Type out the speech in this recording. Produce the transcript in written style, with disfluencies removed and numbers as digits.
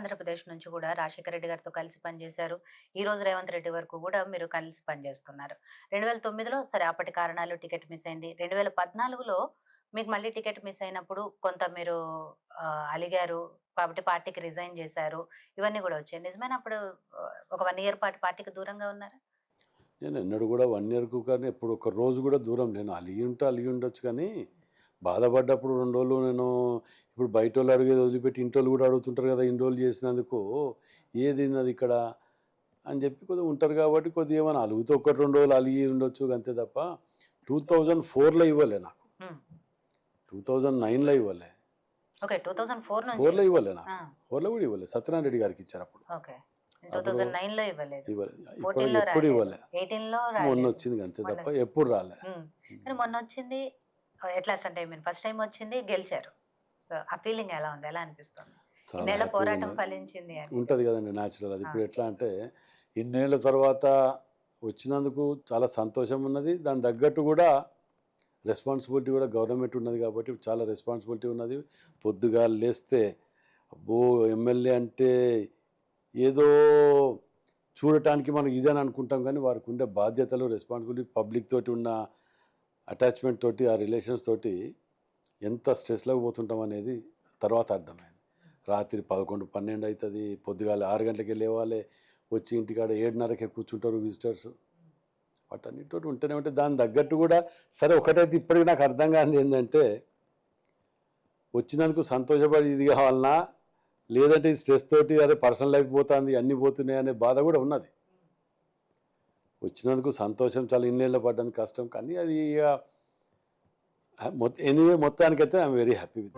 ఆంధ్రప్రదేశ్ నుంచి కూడా రాజశేఖర రెడ్డి గారితో కలిసి పనిచేశారు. ఈరోజు రేవంత్ రెడ్డి వరకు కూడా మీరు కలిసి పనిచేస్తున్నారు. 2009లో సరే అప్పటి కారణాలు టికెట్ మిస్ అయింది. 2014లో మీకు మళ్ళీ టికెట్ మిస్ అయినప్పుడు కొంత మీరు అలిగారు. కాబట్టి పార్టీకి రిజైన్ చేశారు. ఇవన్నీ గూడా వచ్చాయి. నిజమేనా అప్పుడు ఒక 1 ఇయర్ పాటు పార్టీకి దూరంగా ఉన్నారా? నేను ఎన్నడూ కూడా 1 ఇయర్‌కు కానీ ఎప్పుడు ఒక్క రోజు కూడా దూరం లేను. అలిగి ఉండొచ్చు కానీ, బాధపడ్డప్పుడు 2 రోజులు నేను ఇప్పుడు బయటోళ్ళు అడిగేది వదిలిపెట్టి ఇంటోళ్ళు కూడా అడుగుతుంటారు కదా! ఇన్ని రోజులు చేసినందుకు ఏది నాది ఇక్కడ అని చెప్పి కొద్దిగా ఉంటారు కాబట్టి కొద్దిగా ఏమైనా అలుగుతే 1, 2 రోజులు అలిగి ఉండొచ్చు అంతే తప్ప 2004లో ఇవ్వలే నాకు. హ్మ్. 2009లో ఇవ్వలే. ఓకే. 2004 నుంచి. 4లో ఇవ్వలే నాకు. ఆ! 4లో కూడా ఇవ్వలే. సత్యనారాయణ రెడ్డి గారికి ఇచ్చారు అప్పుడు. ఓకే. అప్పుడు 2009లో ఇవ్వలేదు. ఇవ్వలే. 14లో ఎప్పుడు రాలేదు. ఇవ్వలే. 18లో రాలేదు. మొన్నొచ్చింది అంతే తప్ప మొన్నొచ్చింది. ఎప్పుడు రాలే. హ్మ్. కానీ మొన్నొచ్చింది ఎట్లా అంటే ఐ మీన్ ఫస్ట్ టైమ్ వచ్చింది గెలిచారు. సో, ఆ ఫీలింగ్ ఎలా ఉంది? ఎలా అనిపిస్తుంది? చాలా ఇన్నేళ్ల హ్యాపీగా పోరాటం ఉన్నది. ఫలించింది అని. ఉంటది కదండీ న్యాచురల్ అది. ఆ! ఇప్పుడు ఎట్లా అంటే ఇన్నేళ్ల తర్వాత వచ్చినందుకు చాలా సంతోషం ఉన్నది. దానికి తగ్గట్టు కూడా రెస్పాన్సిబిలిటీ కూడా గవర్నమెంట్ ఉన్నది కాబట్టి చాలా రెస్పాన్సిబిలిటీ ఉన్నది. పొద్దుగాల లేస్తే అబ్బో! ఎమ్మెల్యే అంటే ఏదో చూడటానికి మనం ఇదని అనుకుంటాం కానీ వారికి ఉండే బాధ్యతలు, రెస్పాన్సిబిలిటీ పబ్లిక్ తోటి ఉన్న అటాచ్‌మెంట్ తోటి, ఆ రిలేషన్స్ తోటి ఎంత స్ట్రెస్‌లోకి పోతుంటాం అనేది తర్వాత అర్థమైంది. రాత్రి 11, 12 అయితది. పొద్దుగాల 6 గంటలకే లేవాలే. వచ్చి ఇంటికాడ 7:30కే కూర్చుంటారు విజిటర్స్. వాటన్నిటితోటి ఉంటూనే ఉంటే దానికి తగ్గట్టు కూడా సరే ఒకటైతే ఇప్పటికి నాకు అర్థం కానిది ఏందంటే, వచ్చినందుకు సంతోషపడి ఇది కావాలనా? లేదంటే ఈ స్ట్రెస్ తోటి అరే పర్సనల్ లైఫ్ పోతాంది, అన్నీ పోతున్నాయి అనే బాధ కూడా ఉన్నది. వచ్చినందుకు సంతోషం చాలా ఇన్నేళ్ళలో పడ్డందుకు కష్టం. కానీ అది ఇగ ఎనీవే మొత్తానికైతే I am very happy with